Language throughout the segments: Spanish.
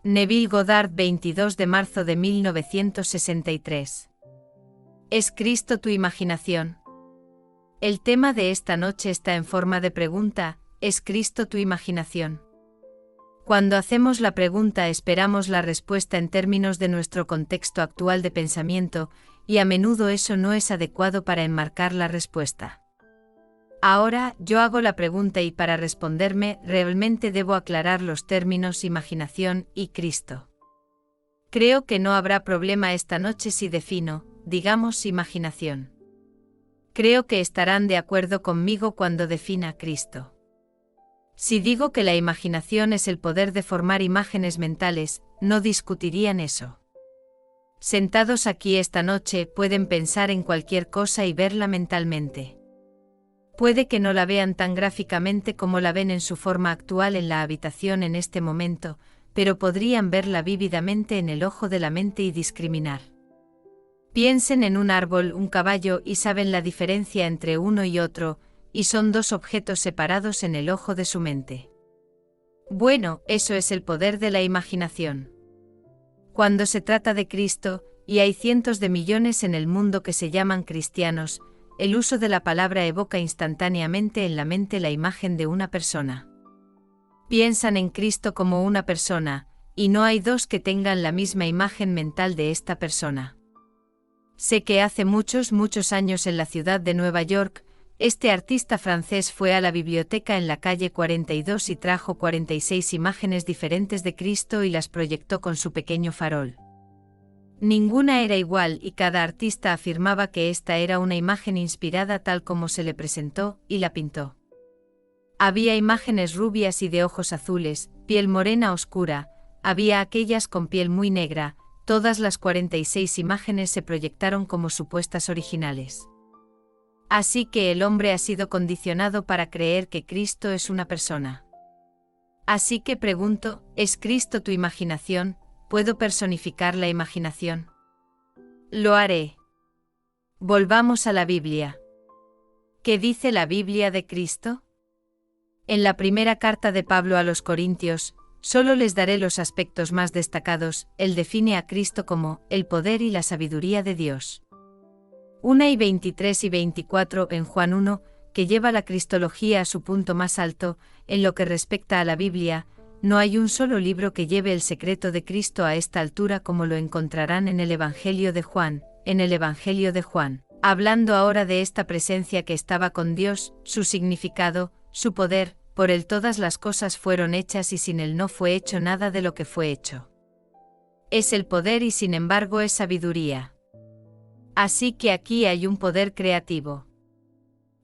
Neville Goddard, 22 de marzo de 1963. ¿Es Cristo tu imaginación? El tema de esta noche está en forma de pregunta: ¿es Cristo tu imaginación? Cuando hacemos la pregunta esperamos la respuesta en términos de nuestro contexto actual de pensamiento, y a menudo eso no es adecuado para enmarcar la respuesta. Ahora, yo hago la pregunta y para responderme, realmente debo aclarar los términos imaginación y Cristo. Creo que no habrá problema esta noche si defino, digamos, imaginación. Creo que estarán de acuerdo conmigo cuando defina Cristo. Si digo que la imaginación es el poder de formar imágenes mentales, no discutirían eso. Sentados aquí esta noche pueden pensar en cualquier cosa y verla mentalmente. Puede que no la vean tan gráficamente como la ven en su forma actual en la habitación en este momento, pero podrían verla vívidamente en el ojo de la mente y discriminar. Piensen en un árbol, un caballo y saben la diferencia entre uno y otro, y son dos objetos separados en el ojo de su mente. Bueno, eso es el poder de la imaginación. Cuando se trata de Cristo, y hay cientos de millones en el mundo que se llaman cristianos, el uso de la palabra evoca instantáneamente en la mente la imagen de una persona. Piensan en Cristo como una persona, y no hay dos que tengan la misma imagen mental de esta persona. Sé que hace muchos años en la ciudad de Nueva York, este artista francés fue a la biblioteca en la calle 42 y trajo 46 imágenes diferentes de Cristo y las proyectó con su pequeño farol. Ninguna era igual y cada artista afirmaba que esta era una imagen inspirada tal como se le presentó, y la pintó. Había imágenes rubias y de ojos azules, piel morena oscura, había aquellas con piel muy negra, todas las 46 imágenes se proyectaron como supuestas originales. Así que el hombre ha sido condicionado para creer que Cristo es una persona. Así que pregunto, ¿es Cristo tu imaginación? ¿Puedo personificar la imaginación? Lo haré. Volvamos a la Biblia. ¿Qué dice la Biblia de Cristo? En la primera carta de Pablo a los Corintios, solo les daré los aspectos más destacados. Él define a Cristo como el poder y la sabiduría de Dios. 1:23 y 24 en Juan 1, que lleva la cristología a su punto más alto. En lo que respecta a la Biblia, no hay un solo libro que lleve el secreto de Cristo a esta altura como lo encontrarán en el Evangelio de Juan. En el Evangelio de Juan, hablando ahora de esta presencia que estaba con Dios, su significado, su poder, por él todas las cosas fueron hechas y sin él no fue hecho nada de lo que fue hecho. Es el poder y sin embargo es sabiduría. Así que aquí hay un poder creativo.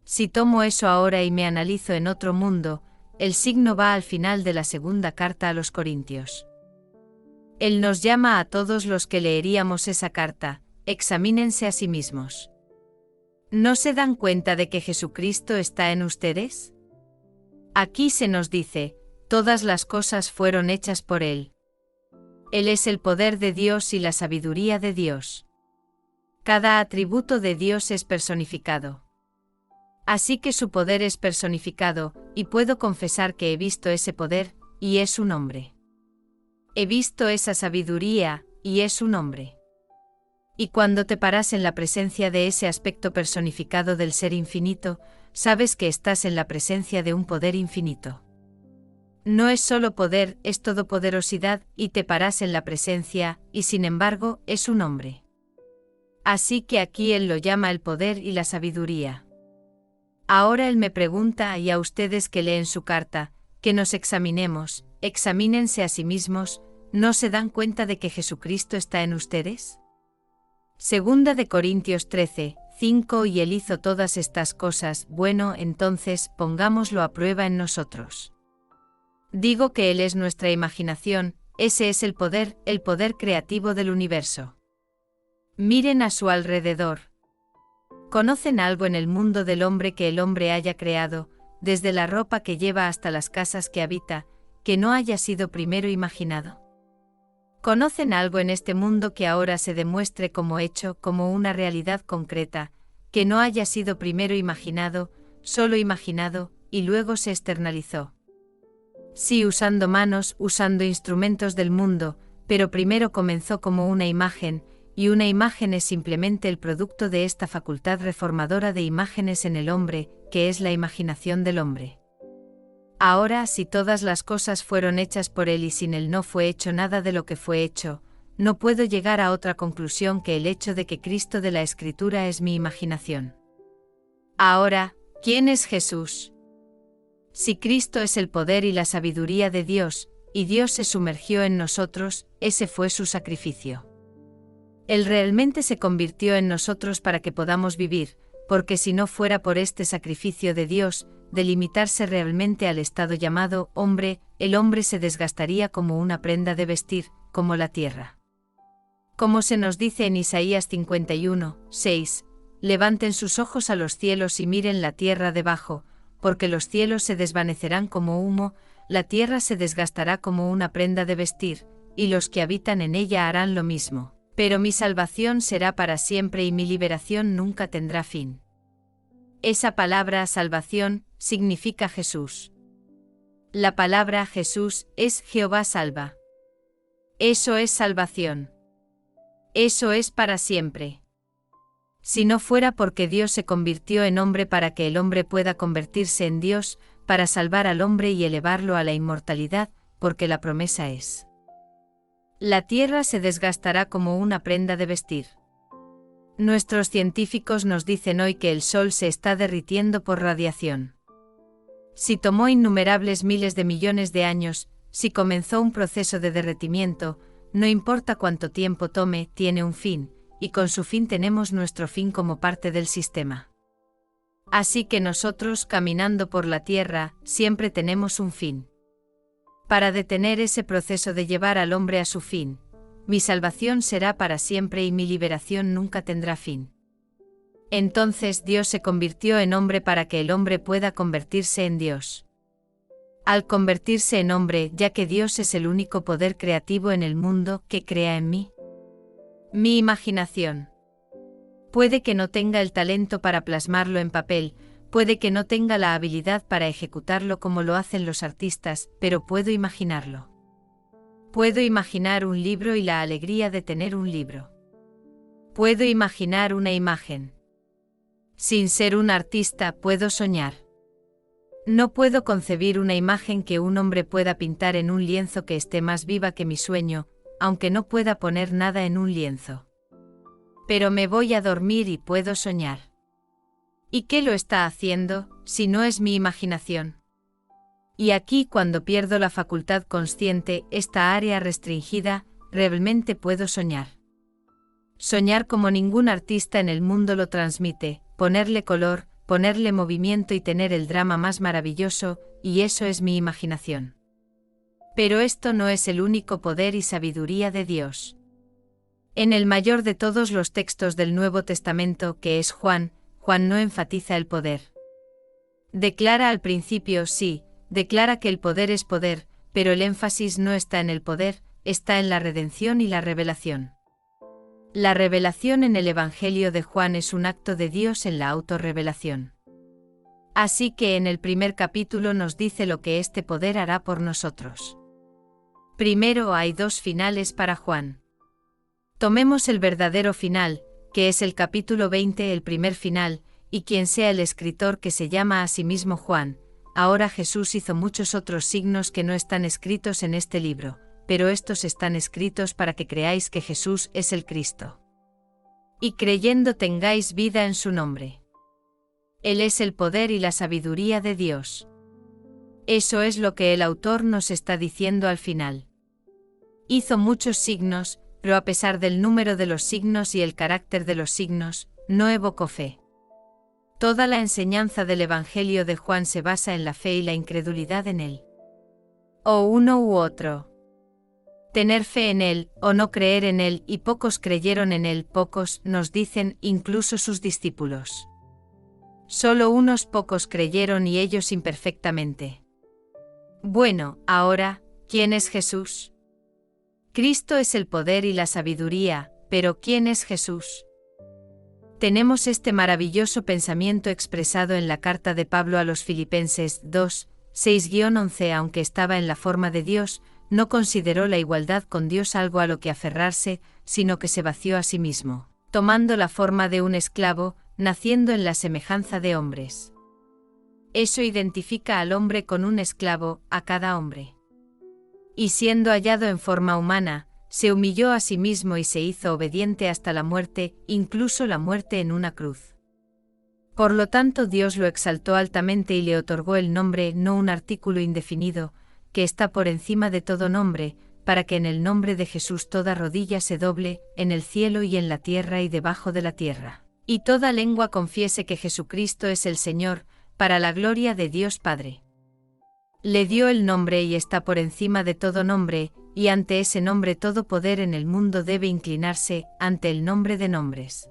Si tomo eso ahora y me analizo en otro mundo, el signo va al final de la segunda carta a los Corintios. Él nos llama a todos los que leeríamos esa carta: examínense a sí mismos. ¿No se dan cuenta de que Jesucristo está en ustedes? Aquí se nos dice, todas las cosas fueron hechas por Él. Él es el poder de Dios y la sabiduría de Dios. Cada atributo de Dios es personificado. Así que su poder es personificado, y puedo confesar que he visto ese poder, y es un hombre. He visto esa sabiduría, y es un hombre. Y cuando te paras en la presencia de ese aspecto personificado del ser infinito, sabes que estás en la presencia de un poder infinito. No es solo poder, es todopoderosidad, y te paras en la presencia, y sin embargo, es un hombre. Así que aquí él lo llama el poder y la sabiduría. Ahora él me pregunta, y a ustedes que leen su carta, que nos examinemos, examínense a sí mismos, ¿no se dan cuenta de que Jesucristo está en ustedes? Segunda de Corintios 13, 5 y él hizo todas estas cosas, bueno, entonces, pongámoslo a prueba en nosotros. Digo que él es nuestra imaginación, ese es el poder creativo del universo. Miren a su alrededor. ¿Conocen algo en el mundo del hombre que el hombre haya creado, desde la ropa que lleva hasta las casas que habita, que no haya sido primero imaginado? ¿Conocen algo en este mundo que ahora se demuestre como hecho, como una realidad concreta, que no haya sido primero imaginado, solo imaginado, y luego se externalizó? Sí, usando manos, usando instrumentos del mundo, pero primero comenzó como una imagen, y una imagen es simplemente el producto de esta facultad reformadora de imágenes en el hombre, que es la imaginación del hombre. Ahora, si todas las cosas fueron hechas por él y sin él no fue hecho nada de lo que fue hecho, no puedo llegar a otra conclusión que el hecho de que Cristo de la Escritura es mi imaginación. Ahora, ¿quién es Jesús? Si Cristo es el poder y la sabiduría de Dios, y Dios se sumergió en nosotros, ese fue su sacrificio. Él realmente se convirtió en nosotros para que podamos vivir, porque si no fuera por este sacrificio de Dios, de limitarse realmente al estado llamado hombre, el hombre se desgastaría como una prenda de vestir, como la tierra. Como se nos dice en Isaías 51, 6, levanten sus ojos a los cielos y miren la tierra debajo, porque los cielos se desvanecerán como humo, la tierra se desgastará como una prenda de vestir, y los que habitan en ella harán lo mismo. Pero mi salvación será para siempre y mi liberación nunca tendrá fin. Esa palabra salvación significa Jesús. La palabra Jesús es Jehová salva. Eso es salvación. Eso es para siempre. Si no fuera porque Dios se convirtió en hombre para que el hombre pueda convertirse en Dios, para salvar al hombre y elevarlo a la inmortalidad, porque la promesa es: la tierra se desgastará como una prenda de vestir. Nuestros científicos nos dicen hoy que el Sol se está derritiendo por radiación. Si tomó innumerables miles de millones de años, si comenzó un proceso de derretimiento, no importa cuánto tiempo tome, tiene un fin, y con su fin tenemos nuestro fin como parte del sistema. Así que nosotros, caminando por la Tierra, siempre tenemos un fin. Para detener ese proceso de llevar al hombre a su fin, mi salvación será para siempre y mi liberación nunca tendrá fin. Entonces Dios se convirtió en hombre para que el hombre pueda convertirse en Dios. Al convertirse en hombre, ya que Dios es el único poder creativo en el mundo, que crea en mí. Mi imaginación. Puede que no tenga el talento para plasmarlo en papel, puede que no tenga la habilidad para ejecutarlo como lo hacen los artistas, pero puedo imaginarlo. Puedo imaginar un libro y la alegría de tener un libro. Puedo imaginar una imagen. Sin ser un artista, puedo soñar. No puedo concebir una imagen que un hombre pueda pintar en un lienzo que esté más viva que mi sueño, aunque no pueda poner nada en un lienzo. Pero me voy a dormir y puedo soñar. ¿Y qué lo está haciendo, si no es mi imaginación? Y aquí, cuando pierdo la facultad consciente, esta área restringida, realmente puedo soñar. Soñar como ningún artista en el mundo lo transmite, ponerle color, ponerle movimiento y tener el drama más maravilloso, y eso es mi imaginación. Pero esto no es el único poder y sabiduría de Dios. En el mayor de todos los textos del Nuevo Testamento, que es Juan, Juan no enfatiza el poder. Declara al principio, sí, declara que el poder es poder, pero el énfasis no está en el poder, está en la redención y la revelación. La revelación en el Evangelio de Juan es un acto de Dios en la autorrevelación. Así que en el primer capítulo nos dice lo que este poder hará por nosotros. Primero hay dos finales para Juan. Tomemos el verdadero final, que es el capítulo 20, el primer final, y quien sea el escritor que se llama a sí mismo Juan. Ahora Jesús hizo muchos otros signos que no están escritos en este libro, pero estos están escritos para que creáis que Jesús es el Cristo. Y creyendo tengáis vida en su nombre. Él es el poder y la sabiduría de Dios. Eso es lo que el autor nos está diciendo al final. Hizo muchos signos, pero a pesar del número de los signos y el carácter de los signos, no evocó fe. Toda la enseñanza del Evangelio de Juan se basa en la fe y la incredulidad en él. O uno u otro. Tener fe en él, o no creer en él, y pocos creyeron en él, pocos, nos dicen, incluso sus discípulos. Solo unos pocos creyeron y ellos imperfectamente. Bueno, ahora, ¿quién es Jesús? Cristo es el poder y la sabiduría, pero ¿quién es Jesús? Tenemos este maravilloso pensamiento expresado en la carta de Pablo a los Filipenses 2, 6-11 Aunque estaba en la forma de Dios, no consideró la igualdad con Dios algo a lo que aferrarse, sino que se vació a sí mismo, tomando la forma de un esclavo, naciendo en la semejanza de hombres. Eso identifica al hombre con un esclavo, a cada hombre. Y siendo hallado en forma humana, se humilló a sí mismo y se hizo obediente hasta la muerte, incluso la muerte en una cruz. Por lo tanto, Dios lo exaltó altamente y le otorgó el nombre, no un artículo indefinido, que está por encima de todo nombre, para que en el nombre de Jesús toda rodilla se doble, en el cielo y en la tierra y debajo de la tierra, y toda lengua confiese que Jesucristo es el Señor, para la gloria de Dios Padre. Le dio el nombre y está por encima de todo nombre, y ante ese nombre todo poder en el mundo debe inclinarse, ante el nombre de nombres.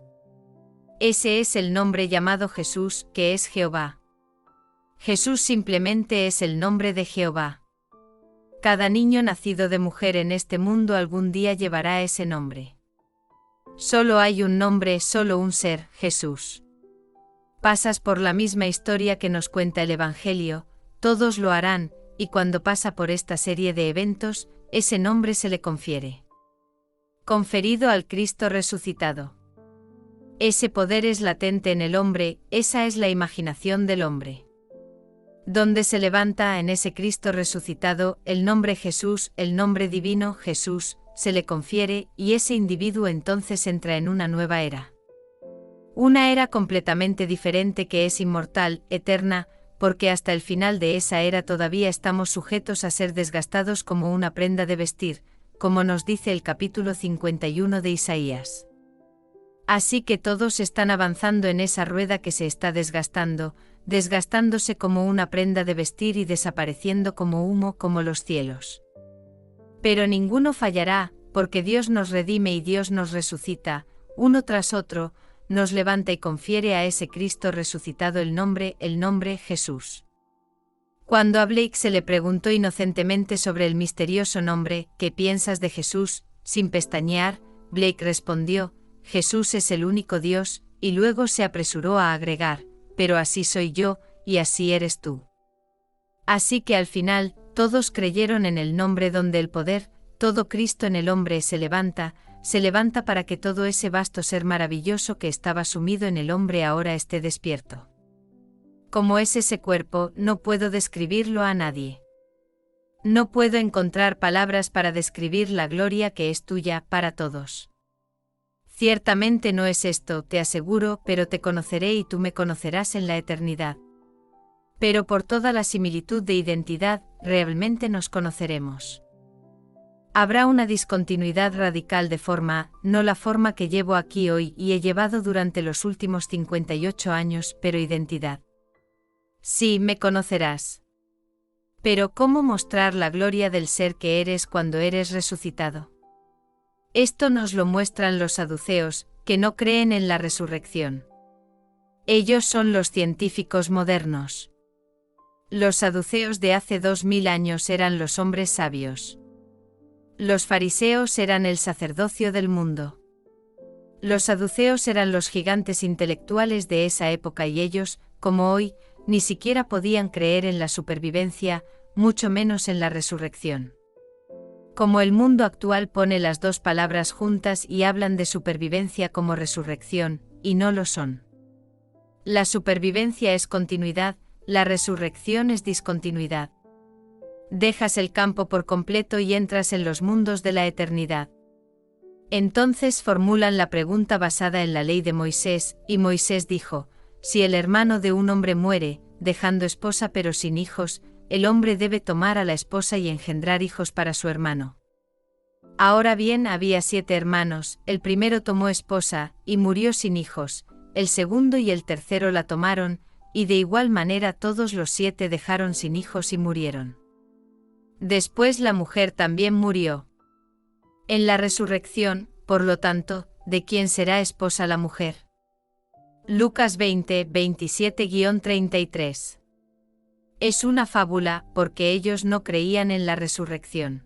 Ese es el nombre llamado Jesús, que es Jehová. Jesús simplemente es el nombre de Jehová. Cada niño nacido de mujer en este mundo algún día llevará ese nombre. Solo hay un nombre, solo un ser, Jesús. Pasas por la misma historia que nos cuenta el Evangelio, todos lo harán, y cuando pasa por esta serie de eventos, ese nombre se le confiere. Conferido al Cristo resucitado. Ese poder es latente en el hombre, esa es la imaginación del hombre. Donde se levanta en ese Cristo resucitado, el nombre Jesús, el nombre divino Jesús, se le confiere, y ese individuo entonces entra en una nueva era. Una era completamente diferente que es inmortal, eterna, porque hasta el final de esa era todavía estamos sujetos a ser desgastados como una prenda de vestir, como nos dice el capítulo 51 de Isaías. Así que todos están avanzando en esa rueda que se está desgastando, desgastándose como una prenda de vestir y desapareciendo como humo como los cielos. Pero ninguno fallará, porque Dios nos redime y Dios nos resucita, uno tras otro, nos levanta y confiere a ese Cristo resucitado el nombre Jesús. Cuando a Blake se le preguntó inocentemente sobre el misterioso nombre, ¿qué piensas de Jesús?, sin pestañear, Blake respondió, Jesús es el único Dios, y luego se apresuró a agregar, pero así soy yo, y así eres tú. Así que al final, todos creyeron en el nombre donde el poder, todo Cristo en el hombre se levanta para que todo ese vasto ser maravilloso que estaba sumido en el hombre ahora esté despierto. Como es ese cuerpo, no puedo describirlo a nadie. No puedo encontrar palabras para describir la gloria que es tuya para todos. Ciertamente no es esto, te aseguro, pero te conoceré y tú me conocerás en la eternidad. Pero por toda la similitud de identidad, realmente nos conoceremos. Habrá una discontinuidad radical de forma, no la forma que llevo aquí hoy y he llevado durante los últimos 58 años, pero identidad. Sí, me conocerás. Pero ¿cómo mostrar la gloria del ser que eres cuando eres resucitado? Esto nos lo muestran los saduceos, que no creen en la resurrección. Ellos son los científicos modernos. Los saduceos de hace 2000 años eran los hombres sabios. Los fariseos eran el sacerdocio del mundo. Los saduceos eran los gigantes intelectuales de esa época y ellos, como hoy, ni siquiera podían creer en la supervivencia, mucho menos en la resurrección. Como el mundo actual pone las dos palabras juntas y hablan de supervivencia como resurrección, y no lo son. La supervivencia es continuidad, la resurrección es discontinuidad. Dejas el campo por completo y entras en los mundos de la eternidad. Entonces formulan la pregunta basada en la ley de Moisés, y Moisés dijo, si el hermano de un hombre muere, dejando esposa pero sin hijos, el hombre debe tomar a la esposa y engendrar hijos para su hermano. Ahora bien, había 7 hermanos, el primero tomó esposa, y murió sin hijos, el segundo y el tercero la tomaron, y de igual manera todos los 7 dejaron sin hijos y murieron. Después la mujer también murió. En la resurrección, por lo tanto, ¿de quién será esposa la mujer? Lucas 20, 27-33. Es una fábula, porque ellos no creían en la resurrección.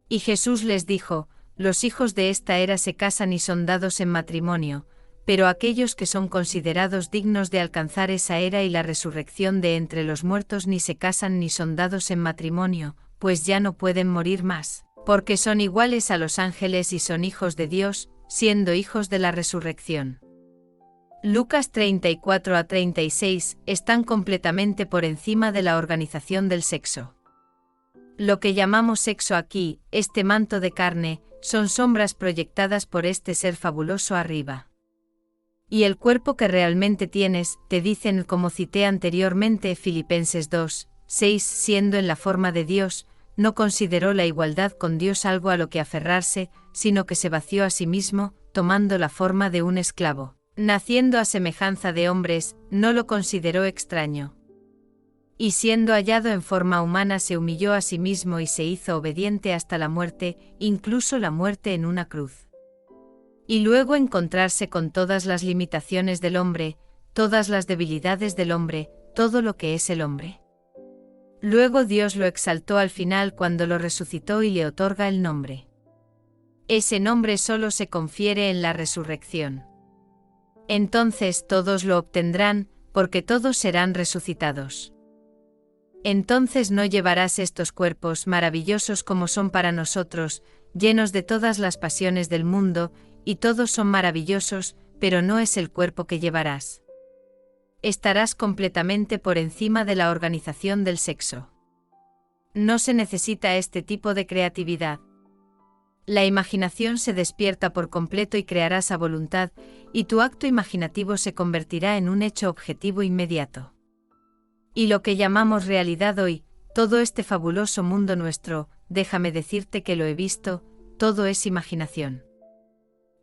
Y Jesús les dijo, los hijos de esta era se casan y son dados en matrimonio, pero aquellos que son considerados dignos de alcanzar esa era y la resurrección de entre los muertos ni se casan ni son dados en matrimonio, pues ya no pueden morir más, porque son iguales a los ángeles y son hijos de Dios, siendo hijos de la resurrección. Lucas 34 a 36 están completamente por encima de la organización del sexo. Lo que llamamos sexo aquí, este manto de carne, son sombras proyectadas por este ser fabuloso arriba. Y el cuerpo que realmente tienes, te dicen como cité anteriormente Filipenses 2, 6, siendo en la forma de Dios, no consideró la igualdad con Dios algo a lo que aferrarse, sino que se vació a sí mismo, tomando la forma de un esclavo. Naciendo a semejanza de hombres, no lo consideró extraño. Y siendo hallado en forma humana se humilló a sí mismo y se hizo obediente hasta la muerte, incluso la muerte en una cruz. Y luego encontrarse con todas las limitaciones del hombre, todas las debilidades del hombre, todo lo que es el hombre. Luego Dios lo exaltó al final cuando lo resucitó y le otorga el nombre. Ese nombre solo se confiere en la resurrección. Entonces todos lo obtendrán, porque todos serán resucitados. Entonces no llevarás estos cuerpos maravillosos como son para nosotros, llenos de todas las pasiones del mundo, y todos son maravillosos, pero no es el cuerpo que llevarás. Estarás completamente por encima de la organización del sexo. No se necesita este tipo de creatividad. La imaginación se despierta por completo y crearás a voluntad, y tu acto imaginativo se convertirá en un hecho objetivo inmediato. Y lo que llamamos realidad hoy, todo este fabuloso mundo nuestro, déjame decirte que lo he visto, todo es imaginación.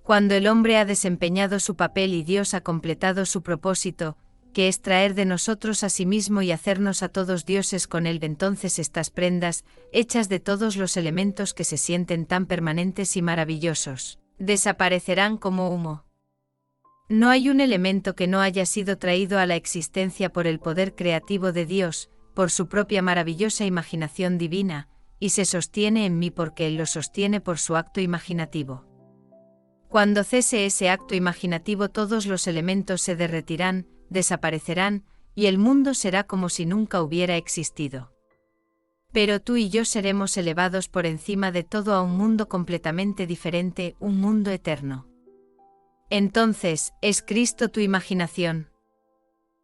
Cuando el hombre ha desempeñado su papel y Dios ha completado su propósito, que es traer de nosotros a sí mismo y hacernos a todos dioses con él, entonces estas prendas, hechas de todos los elementos que se sienten tan permanentes y maravillosos, desaparecerán como humo. No hay un elemento que no haya sido traído a la existencia por el poder creativo de Dios, por su propia maravillosa imaginación divina, y se sostiene en mí porque Él lo sostiene por su acto imaginativo. Cuando cese ese acto imaginativo todos los elementos se derretirán, desaparecerán, y el mundo será como si nunca hubiera existido. Pero tú y yo seremos elevados por encima de todo a un mundo completamente diferente, un mundo eterno. Entonces, ¿es Cristo tu imaginación?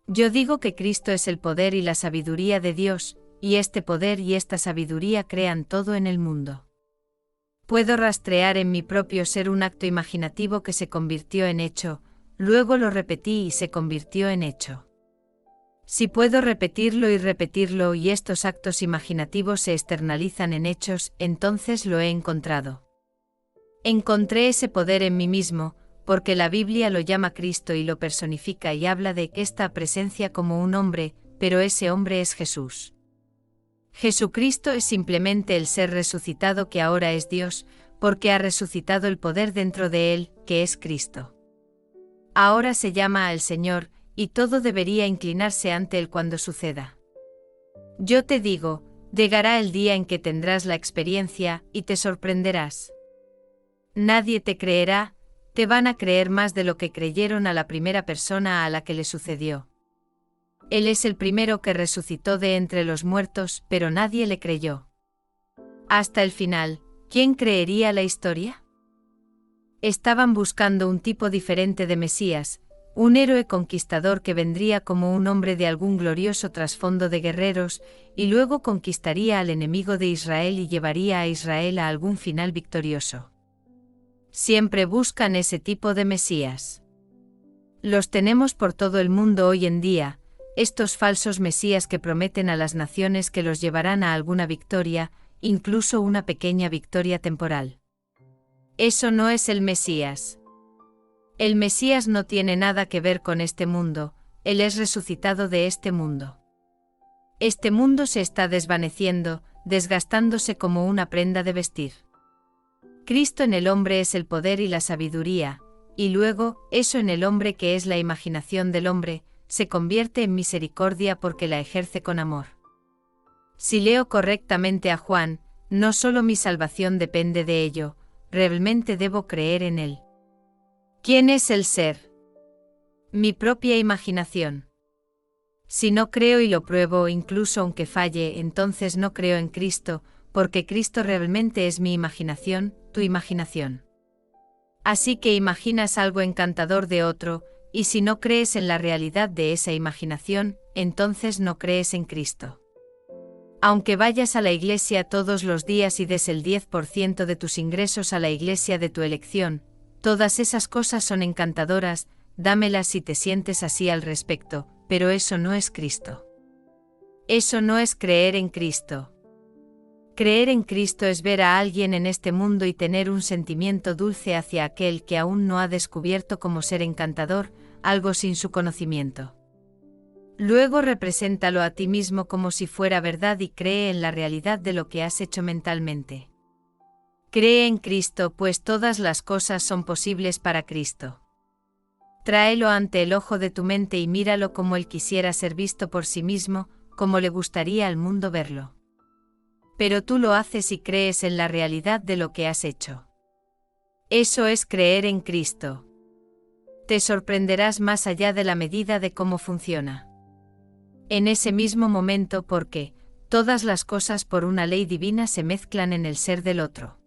Yo digo que Cristo es el poder y la sabiduría de Dios, y este poder y esta sabiduría crean todo en el mundo. Puedo rastrear en mi propio ser un acto imaginativo que se convirtió en hecho, luego lo repetí y se convirtió en hecho. Si puedo repetirlo y estos actos imaginativos se externalizan en hechos, entonces lo he encontrado. Encontré ese poder en mí mismo, porque la Biblia lo llama Cristo y lo personifica y habla de esta presencia como un hombre, pero ese hombre es Jesús. Jesucristo es simplemente el ser resucitado que ahora es Dios, porque ha resucitado el poder dentro de él, que es Cristo. Ahora se llama al Señor, y todo debería inclinarse ante él cuando suceda. Yo te digo, llegará el día en que tendrás la experiencia, y te sorprenderás. Nadie te creerá, te van a creer más de lo que creyeron a la primera persona a la que le sucedió. Él es el primero que resucitó de entre los muertos, pero nadie le creyó. Hasta el final, ¿quién creería la historia? Estaban buscando un tipo diferente de Mesías, un héroe conquistador que vendría como un hombre de algún glorioso trasfondo de guerreros, y luego conquistaría al enemigo de Israel y llevaría a Israel a algún final victorioso. Siempre buscan ese tipo de Mesías. Los tenemos por todo el mundo hoy en día, estos falsos mesías que prometen a las naciones que los llevarán a alguna victoria, incluso una pequeña victoria temporal. Eso no es el Mesías. El Mesías no tiene nada que ver con este mundo, Él es resucitado de este mundo. Este mundo se está desvaneciendo, desgastándose como una prenda de vestir. Cristo en el hombre es el poder y la sabiduría, y luego, eso en el hombre que es la imaginación del hombre, se convierte en misericordia porque la ejerce con amor. Si leo correctamente a Juan, no solo mi salvación depende de ello, realmente debo creer en él. ¿Quién es el ser? Mi propia imaginación. Si no creo y lo pruebo, incluso aunque falle, entonces no creo en Cristo, porque Cristo realmente es mi imaginación, tu imaginación. Así que imaginas algo encantador de otro, y si no crees en la realidad de esa imaginación, entonces no crees en Cristo. Aunque vayas a la iglesia todos los días y des el 10% de tus ingresos a la iglesia de tu elección, todas esas cosas son encantadoras, dámelas si te sientes así al respecto, pero eso no es Cristo. Eso no es creer en Cristo. Creer en Cristo es ver a alguien en este mundo y tener un sentimiento dulce hacia aquel que aún no ha descubierto como ser encantador, algo sin su conocimiento. Luego represéntalo a ti mismo como si fuera verdad y cree en la realidad de lo que has hecho mentalmente. Cree en Cristo, pues todas las cosas son posibles para Cristo. Tráelo ante el ojo de tu mente y míralo como él quisiera ser visto por sí mismo, como le gustaría al mundo verlo. Pero tú lo haces y crees en la realidad de lo que has hecho. Eso es creer en Cristo. Te sorprenderás más allá de la medida de cómo funciona. En ese mismo momento, porque todas las cosas por una ley divina se mezclan en el ser del otro.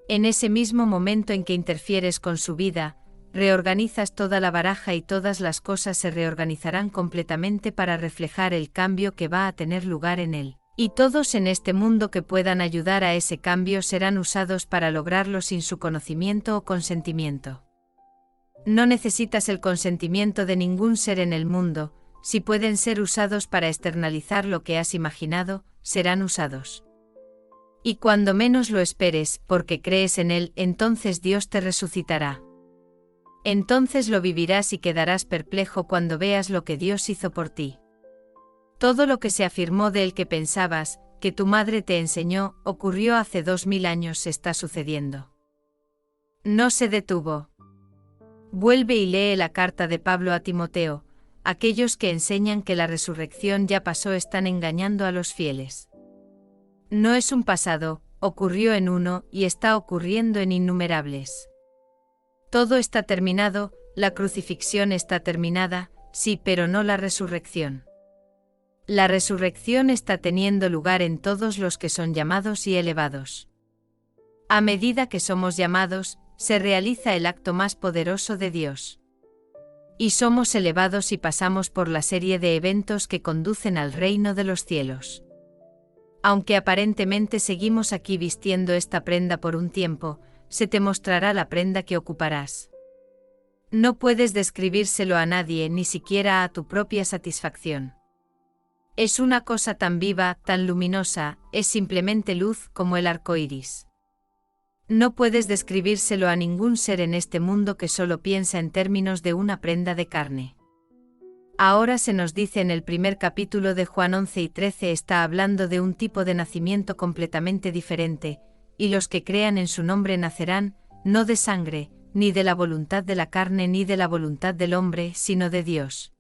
En ese mismo momento en que interfieres con su vida, reorganizas toda la baraja y todas las cosas se reorganizarán completamente para reflejar el cambio que va a tener lugar en él. Y todos en este mundo que puedan ayudar a ese cambio serán usados para lograrlo sin su conocimiento o consentimiento. No necesitas el consentimiento de ningún ser en el mundo, si pueden ser usados para externalizar lo que has imaginado, serán usados. Y cuando menos lo esperes, porque crees en él, entonces Dios te resucitará. Entonces lo vivirás y quedarás perplejo cuando veas lo que Dios hizo por ti. Todo lo que se afirmó de él que pensabas, que tu madre te enseñó, ocurrió hace 2000 años, está sucediendo. No se detuvo. Vuelve y lee la carta de Pablo a Timoteo. Aquellos que enseñan que la resurrección ya pasó están engañando a los fieles. No es un pasado, ocurrió en uno y está ocurriendo en innumerables. Todo está terminado, la crucifixión está terminada, sí, pero no la resurrección. La resurrección está teniendo lugar en todos los que son llamados y elevados. A medida que somos llamados, se realiza el acto más poderoso de Dios. Y somos elevados y pasamos por la serie de eventos que conducen al reino de los cielos. Aunque aparentemente seguimos aquí vistiendo esta prenda por un tiempo, se te mostrará la prenda que ocuparás. No puedes describírselo a nadie, ni siquiera a tu propia satisfacción. Es una cosa tan viva, tan luminosa, es simplemente luz como el arco iris. No puedes describírselo a ningún ser en este mundo que solo piensa en términos de una prenda de carne. Ahora se nos dice en el primer capítulo de Juan 11 y 13 está hablando de un tipo de nacimiento completamente diferente, y los que crean en su nombre nacerán, no de sangre, ni de la voluntad de la carne ni de la voluntad del hombre, sino de Dios.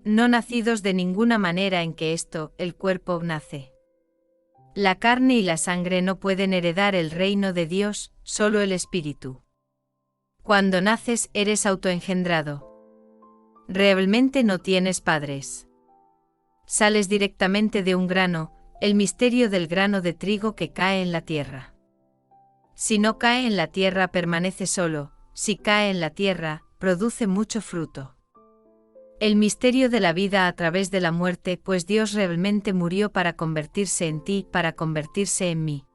No nacidos de ninguna manera en que esto, el cuerpo, nace. La carne y la sangre no pueden heredar el reino de Dios, solo el Espíritu. Cuando naces eres autoengendrado. Realmente no tienes padres. Sales directamente de un grano, el misterio del grano de trigo que cae en la tierra. Si no cae en la tierra permanece solo, si cae en la tierra, produce mucho fruto. El misterio de la vida a través de la muerte, pues Dios realmente murió para convertirse en ti, para convertirse en mí.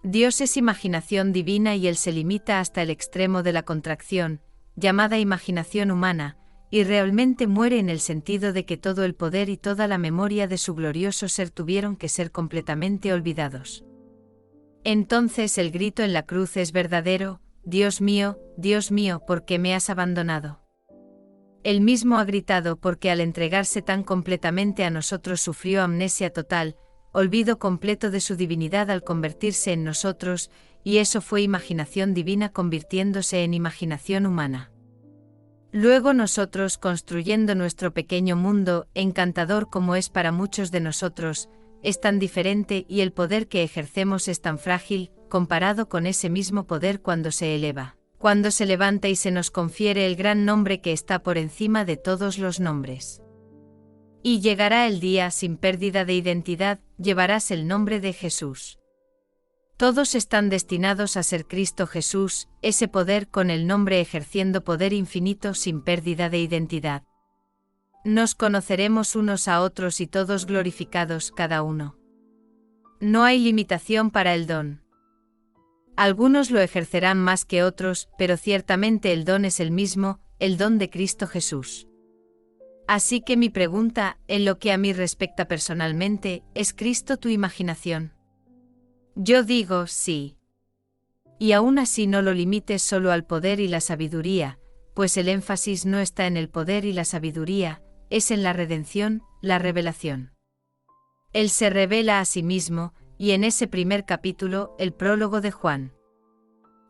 Dios es imaginación divina y Él se limita hasta el extremo de la contracción, llamada imaginación humana, y realmente muere en el sentido de que todo el poder y toda la memoria de su glorioso ser tuvieron que ser completamente olvidados. Entonces el grito en la cruz es verdadero: Dios mío, ¿por qué me has abandonado? Él mismo ha gritado porque al entregarse tan completamente a nosotros sufrió amnesia total, olvido completo de su divinidad al convertirse en nosotros, y eso fue imaginación divina convirtiéndose en imaginación humana. Luego nosotros, construyendo nuestro pequeño mundo, encantador como es para muchos de nosotros, es tan diferente y el poder que ejercemos es tan frágil, comparado con ese mismo poder cuando se eleva. cuando se levanta y se nos confiere el gran nombre que está por encima de todos los nombres. Y llegará el día sin pérdida de identidad, llevarás el nombre de Jesús. Todos están destinados a ser Cristo Jesús, ese poder con el nombre ejerciendo poder infinito sin pérdida de identidad. Nos conoceremos unos a otros y todos glorificados cada uno. No hay limitación para el don. Algunos lo ejercerán más que otros, pero ciertamente el don es el mismo, el don de Cristo Jesús. Así que mi pregunta, en lo que a mí respecta personalmente, ¿es Cristo tu imaginación? Yo digo sí. Y aún así no lo limites solo al poder y la sabiduría, pues el énfasis no está en el poder y la sabiduría, es en la redención, la revelación. Él se revela a sí mismo, y en ese primer capítulo, el prólogo de Juan.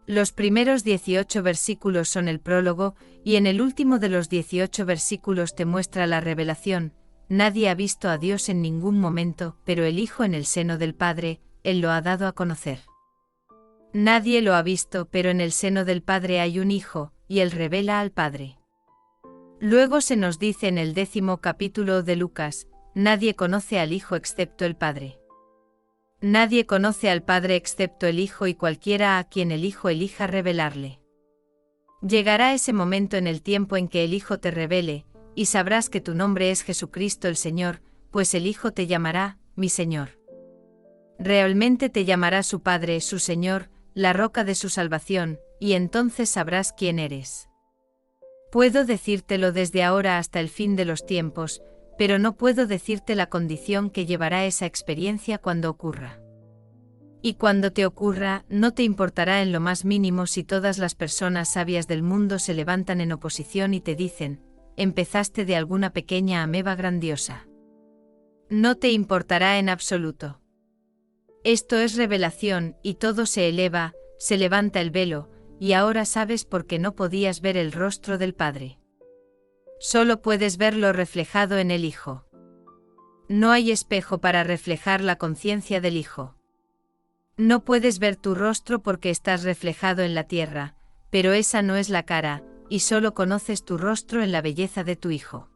Los primeros 18 versículos son el prólogo, y en el último de los 18 versículos te muestra la revelación. Nadie ha visto a Dios en ningún momento, pero el Hijo en el seno del Padre, Él lo ha dado a conocer. Nadie lo ha visto, pero en el seno del Padre hay un Hijo, y Él revela al Padre. Luego se nos dice en el 10º capítulo de Lucas, nadie conoce al Hijo excepto el Padre. Nadie conoce al Padre excepto el Hijo y cualquiera a quien el Hijo elija revelarle. Llegará ese momento en el tiempo en que el Hijo te revele, y sabrás que tu nombre es Jesucristo el Señor, pues el Hijo te llamará, mi Señor. Realmente te llamará su Padre, su Señor, la roca de su salvación, y entonces sabrás quién eres. Puedo decírtelo desde ahora hasta el fin de los tiempos, pero no puedo decirte la condición que llevará esa experiencia cuando ocurra. Y cuando te ocurra, no te importará en lo más mínimo si todas las personas sabias del mundo se levantan en oposición y te dicen, empezaste de alguna pequeña ameba grandiosa. No te importará en absoluto. Esto es revelación, y todo se eleva, se levanta el velo, y ahora sabes por qué no podías ver el rostro del Padre. Solo puedes verlo reflejado en el Hijo. No hay espejo para reflejar la conciencia del Hijo. No puedes ver tu rostro porque estás reflejado en la tierra, pero esa no es la cara, y solo conoces tu rostro en la belleza de tu Hijo.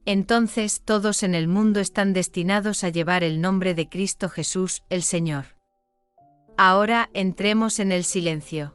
Entonces todos en el mundo están destinados a llevar el nombre de Cristo Jesús, el Señor. Ahora entremos en el silencio.